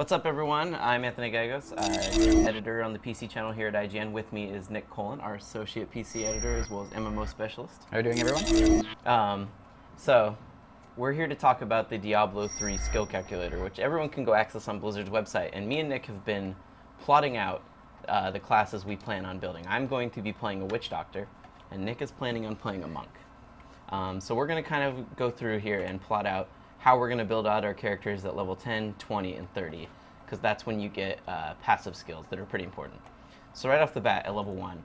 What's up, everyone? I'm Anthony Gallegos, editor on the PC channel here at IGN. With me is Nick Colin, our associate PC editor, as well as MMO specialist. How are you doing, everyone? So, we're here to talk about the Diablo III skill calculator, which everyone can go access on Blizzard's website. And me and Nick have been plotting out the classes we plan on building. I'm going to be playing a witch doctor, and Nick is planning on playing a monk. So we're going to kind of go through here and plot out how we're going to build out our characters at level 10, 20, and 30, because that's when you get passive skills that are pretty important. So right off the bat, at level 1,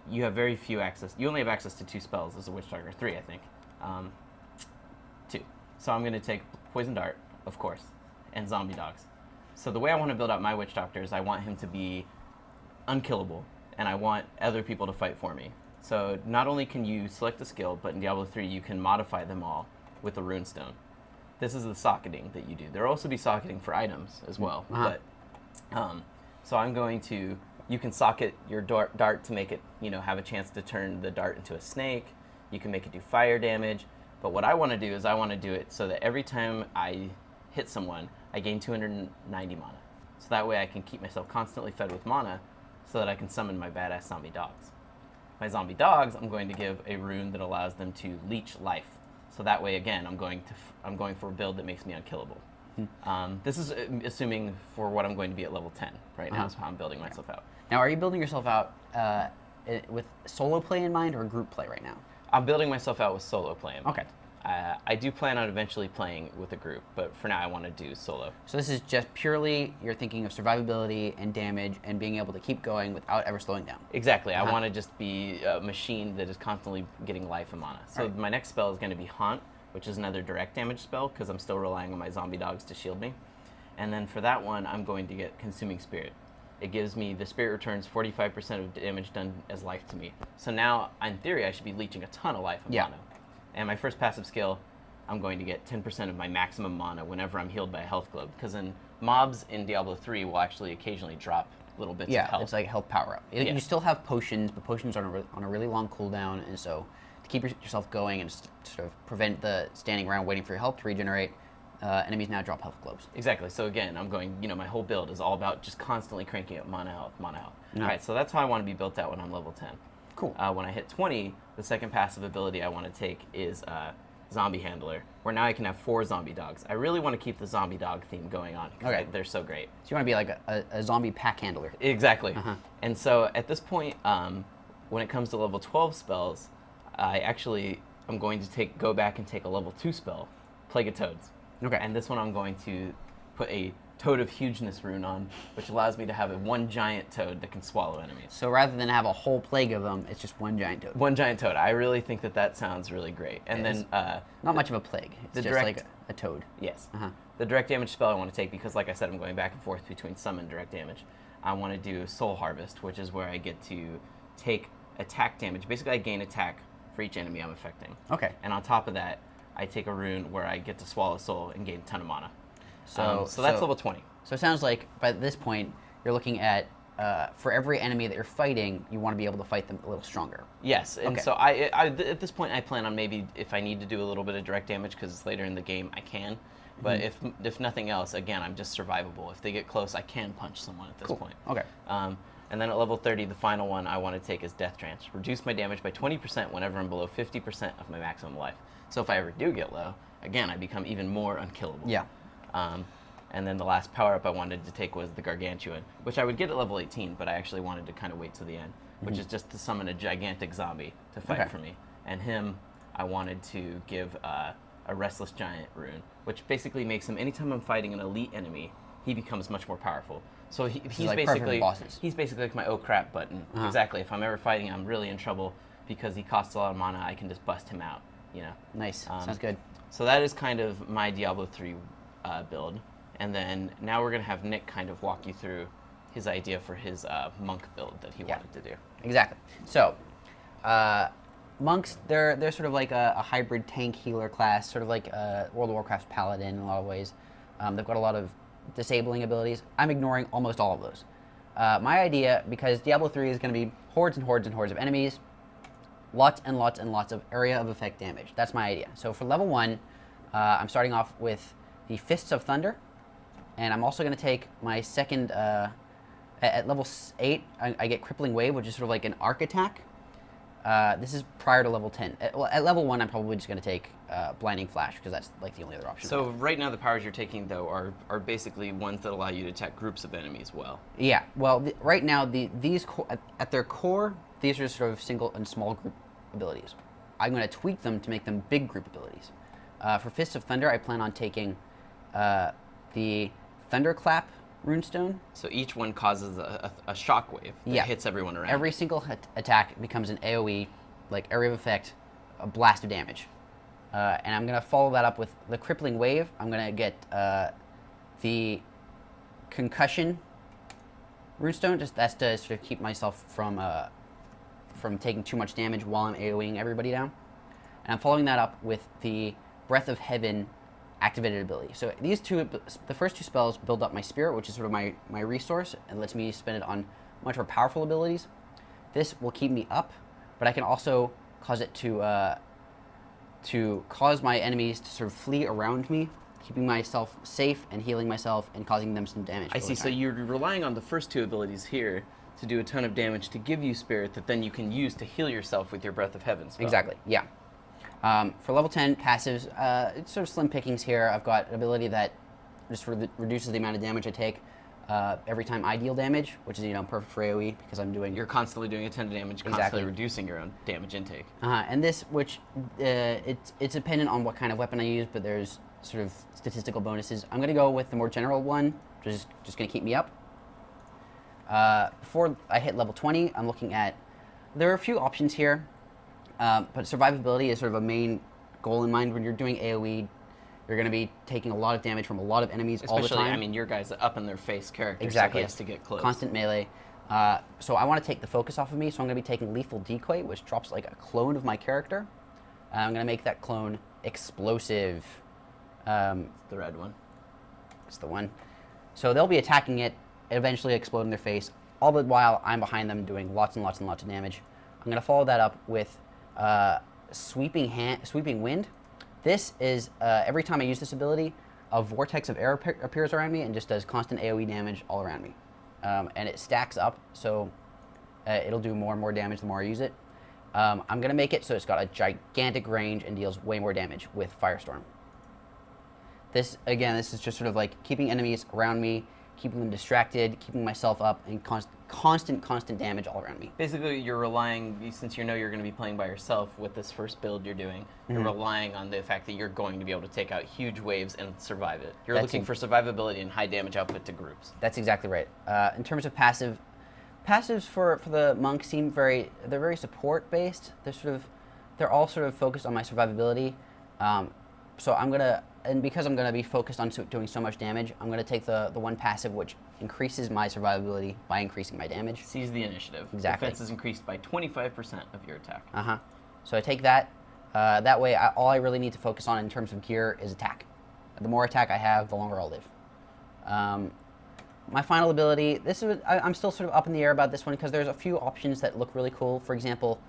you have very few access. You only have access to 2 spells as a witch doctor, 3, I think. 2. So I'm going to take Poison Dart, of course, and Zombie Dogs. So the way I want to build out my witch doctor is I want him to be unkillable, and I want other people to fight for me. So not only can you select a skill, but in Diablo 3 you can modify them all with a runestone. This is the socketing that you do. There will also be socketing for items as well. But so I'm going to, you can socket your dart to make it, have a chance to turn the dart into a snake. You can make it do fire damage. But what I want to do is I want to do it so that every time I hit someone, I gain 290 mana. So that way I can keep myself constantly fed with mana so that I can summon my badass zombie dogs. My zombie dogs, I'm going to give a rune that allows them to leech life. So that way, again, I'm going for a build that makes me unkillable. This is assuming for what I'm going to be at level 10 right now, is how I'm building myself out. Now, are you building yourself out with solo play in mind or group play right now? I'm building myself out with solo play in mind. Okay. I do plan on eventually playing with a group, but for now I want to do solo. So this is just purely, you're thinking of survivability and damage and being able to keep going without ever slowing down. Exactly. I want to just be a machine that is constantly getting life and mana. So my next spell is going to be Haunt, which is another direct damage spell because I'm still relying on my zombie dogs to shield me. And then for that one, I'm going to get Consuming Spirit. It gives me, the spirit returns 45% of damage done as life to me. So now, in theory, I should be leeching a ton of life and mana. And my first passive skill, I'm going to get 10% of my maximum mana whenever I'm healed by a health globe. Because mobs in Diablo 3 will actually occasionally drop little bits of health. Yeah, it's like a health power-up. You still have potions, but potions are on a really long cooldown, and so to keep yourself going and sort of prevent the standing around waiting for your health to regenerate, enemies now drop health globes. Exactly. So again, I'm going, my whole build is all about just constantly cranking up mana health, mana health. All right, so that's how I want to be built out when I'm level 10. Cool. When I hit 20, the second passive ability I want to take is Zombie Handler, where now I can have 4 zombie dogs. I really want to keep the zombie dog theme going on because they're so great. So you want to be like a zombie pack handler. Exactly. And so at this point, when it comes to level 12 spells, I'm going to go back and take a level 2 spell, Plague of Toads. Okay. And this one I'm going to put a Toad of Hugeness rune on, which allows me to have one giant toad that can swallow enemies. So rather than have a whole plague of them, it's just one giant toad. One giant toad. I really think that sounds really great. And then not much of a plague. It's just like a toad. Yes. The direct damage spell I want to take, because like I said, I'm going back and forth between summon and direct damage. I want to do Soul Harvest, which is where I get to take attack damage. Basically, I gain attack for each enemy I'm affecting. Okay. And on top of that, I take a rune where I get to swallow soul and gain a ton of mana. So that's level 20. So it sounds like by this point, you're looking at, for every enemy that you're fighting, you want to be able to fight them a little stronger. Yes, and so at this point I plan on maybe, if I need to do a little bit of direct damage, because later in the game I can, but if nothing else, again, I'm just survivable. If they get close, I can punch someone at this point. Okay. And then at level 30, the final one I want to take is Death Trance. Reduce my damage by 20% whenever I'm below 50% of my maximum life. So if I ever do get low, again, I become even more unkillable. Yeah. And then the last power-up I wanted to take was the Gargantuan, which I would get at level 18, but I actually wanted to kind of wait till the end, which is just to summon a gigantic zombie to fight for me. And him, I wanted to give a Restless Giant rune, which basically makes him, anytime I'm fighting an elite enemy, he becomes much more powerful. So he's like basically like my oh crap button. Exactly. If I'm ever fighting, I'm really in trouble because he costs a lot of mana. I can just bust him out. Nice. Sounds good. So that is kind of my Diablo 3 build. And then now we're going to have Nick kind of walk you through his idea for his monk build that he wanted to do. Exactly. So, monks, they're sort of like a hybrid tank healer class, sort of like World of Warcraft's paladin in a lot of ways. They've got a lot of disabling abilities. I'm ignoring almost all of those. My idea, because Diablo 3 is going to be hordes and hordes and hordes of enemies, lots and lots and lots of area of effect damage. That's my idea. So for level 1, I'm starting off with the Fists of Thunder. and I'm also going to take my second, at level 8, I get Crippling Wave, which is sort of like an arc attack. This is prior to level 10. At level 1, I'm probably just going to take Blinding Flash, because that's like the only other option. So right now the powers you're taking, though, are basically ones that allow you to attack groups of enemies well. Yeah, well, right now, these at their core, these are sort of single and small group abilities. I'm going to tweak them to make them big group abilities. For Fist of Thunder, I plan on taking the Thunderclap runestone. So each one causes a shockwave that hits everyone around. Every single attack becomes an AoE, like area of effect, a blast of damage. And I'm going to follow that up with the Crippling Wave. I'm going to get the Concussion runestone. That's to sort of keep myself from taking too much damage while I'm AoEing everybody down. And I'm following that up with the Breath of Heaven activated ability. So these two, the first two spells build up my spirit, which is sort of my resource, and lets me spend it on much more powerful abilities. This will keep me up, but I can also cause it to cause my enemies to sort of flee around me, keeping myself safe and healing myself and causing them some damage. I see. So you're relying on the first two abilities here to do a ton of damage to give you spirit that then you can use to heal yourself with your Breath of Heaven spell. Exactly, yeah. For level 10 passives, it's sort of slim pickings here. I've got an ability that just reduces the amount of damage I take every time I deal damage, which is, perfect for AoE because I'm doing... You're constantly doing a ton of damage, constantly reducing your own damage intake. And this, which it's dependent on what kind of weapon I use, but there's sort of statistical bonuses. I'm going to go with the more general one, which is just going to keep me up. Before I hit level 20, I'm looking at... There are a few options here, but survivability is sort of a main goal in mind. When you're doing AoE, you're going to be taking a lot of damage from a lot of enemies all the time. Especially, I mean, your guy's up in their face character, exactly. So he has to get close. Constant melee. So I want to take the focus off of me, so I'm going to be taking Lethal Decoy, which drops like a clone of my character. I'm going to make that clone explosive. It's the red one. It's the one. So they'll be attacking it, eventually exploding their face, all the while I'm behind them doing lots and lots and lots of damage. I'm going to follow that up with Sweeping Wind. This is, every time I use this ability, a vortex of air appears around me and just does constant AoE damage all around me. And it stacks up, so it'll do more and more damage the more I use it. I'm going to make it so it's got a gigantic range and deals way more damage with Firestorm. This is just sort of like keeping enemies around me, keeping them distracted, keeping myself up, and constant damage all around me. Basically, you're relying, since you know you're going to be playing by yourself with this first build you're doing, you're relying on the fact that you're going to be able to take out huge waves and survive it. You're looking for survivability and high damage output to groups. That's exactly right. In terms of passives for the monks seem they're very support based. They're all sort of focused on my survivability. So because I'm gonna be focused on doing so much damage, I'm gonna take the one passive which increases my survivability by increasing my damage. Seize the initiative. Exactly. Defense is increased by 25% of your attack. So I take that. That way, all I really need to focus on in terms of gear is attack. The more attack I have, the longer I'll live. My final ability, I'm still sort of up in the air about this one because there's a few options that look really cool. For example,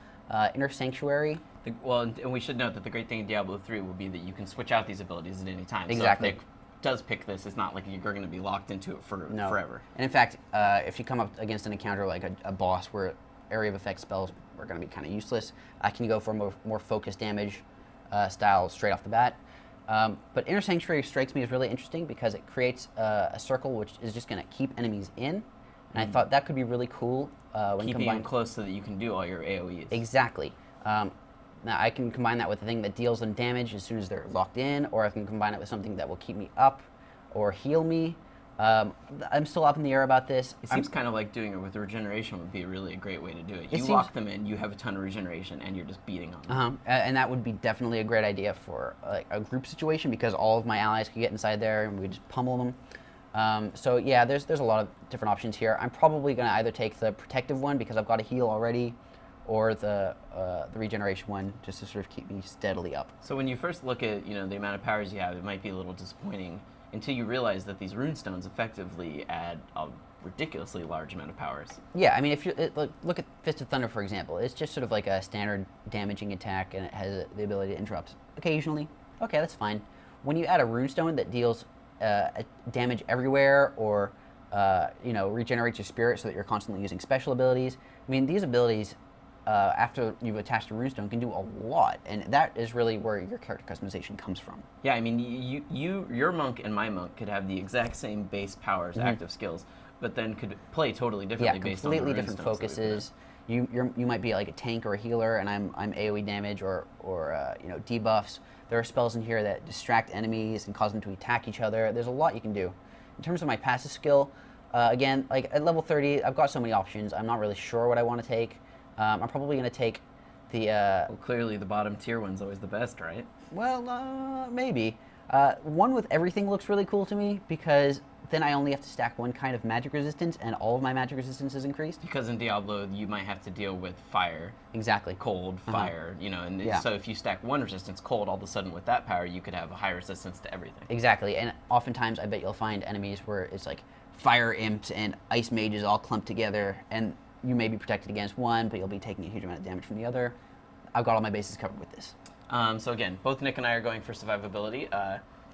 Inner Sanctuary. And we should note that the great thing in Diablo 3 will be that you can switch out these abilities at any time. Exactly. So if Nick does pick this, it's not like you're going to be locked into it forever. And in fact, if you come up against an encounter like a boss where area of effect spells are going to be kind of useless, I can go for more focused damage style straight off the bat. But Inner Sanctuary strikes me as really interesting because it creates a circle which is just going to keep enemies in. And I thought that could be really cool when keeping them close so that you can do all your AoEs. Exactly. Now I can combine that with a thing that deals them damage as soon as they're locked in, or I can combine it with something that will keep me up or heal me. I'm still up in the air about this. It seems kind of like doing it with regeneration would be really a great way to do it. You lock them in, you have a ton of regeneration, and you're just beating on them. And that would be definitely a great idea for a group situation because all of my allies could get inside there and we just pummel them. So yeah, there's a lot of different options here. I'm probably going to either take the protective one because I've got a heal already, or the regeneration one just to sort of keep me steadily up. So when you first look at the amount of powers you have, it might be a little disappointing until you realize that these runestones effectively add a ridiculously large amount of powers. Yeah, I mean, if you look at Fist of Thunder, for example, it's just sort of like a standard damaging attack, and it has the ability to interrupt occasionally. Okay, that's fine. When you add a runestone that deals damage everywhere, or regenerate your spirit so that you're constantly using special abilities. I mean, these abilities, after you've attached a runestone, can do a lot, and that is really where your character customization comes from. Yeah, I mean, your monk and my monk could have the exact same base powers, active skills, but then could play totally differently based on the completely different runestones that we put in. focuses. You might be like a tank or a healer, and I'm AOE damage or debuffs. There are spells in here that distract enemies and cause them to attack each other. There's a lot you can do. In terms of my passive skill, again, like at level 30, I've got so many options. I'm not really sure what I want to take. I'm probably going to take the... well, clearly the bottom tier one's always the best, right? Well, maybe. One with everything looks really cool to me, because then I only have to stack one kind of magic resistance, and all of my magic resistance is increased. Because in Diablo, you might have to deal with fire. Exactly. Cold, fire, and so if you stack one resistance cold, all of a sudden with that power, you could have a high resistance to everything. Exactly, and oftentimes I bet you'll find enemies where it's like fire imps and ice mages all clumped together, and you may be protected against one, but you'll be taking a huge amount of damage from the other. I've got all my bases covered with this. So again, both Nick and I are going for survivability.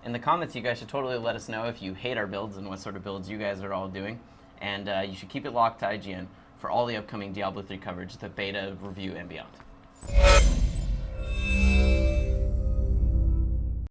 In the comments, you guys should totally let us know if you hate our builds and what sort of builds you guys are all doing. And you should keep it locked to IGN for all the upcoming Diablo 3 coverage, the beta, review, and beyond.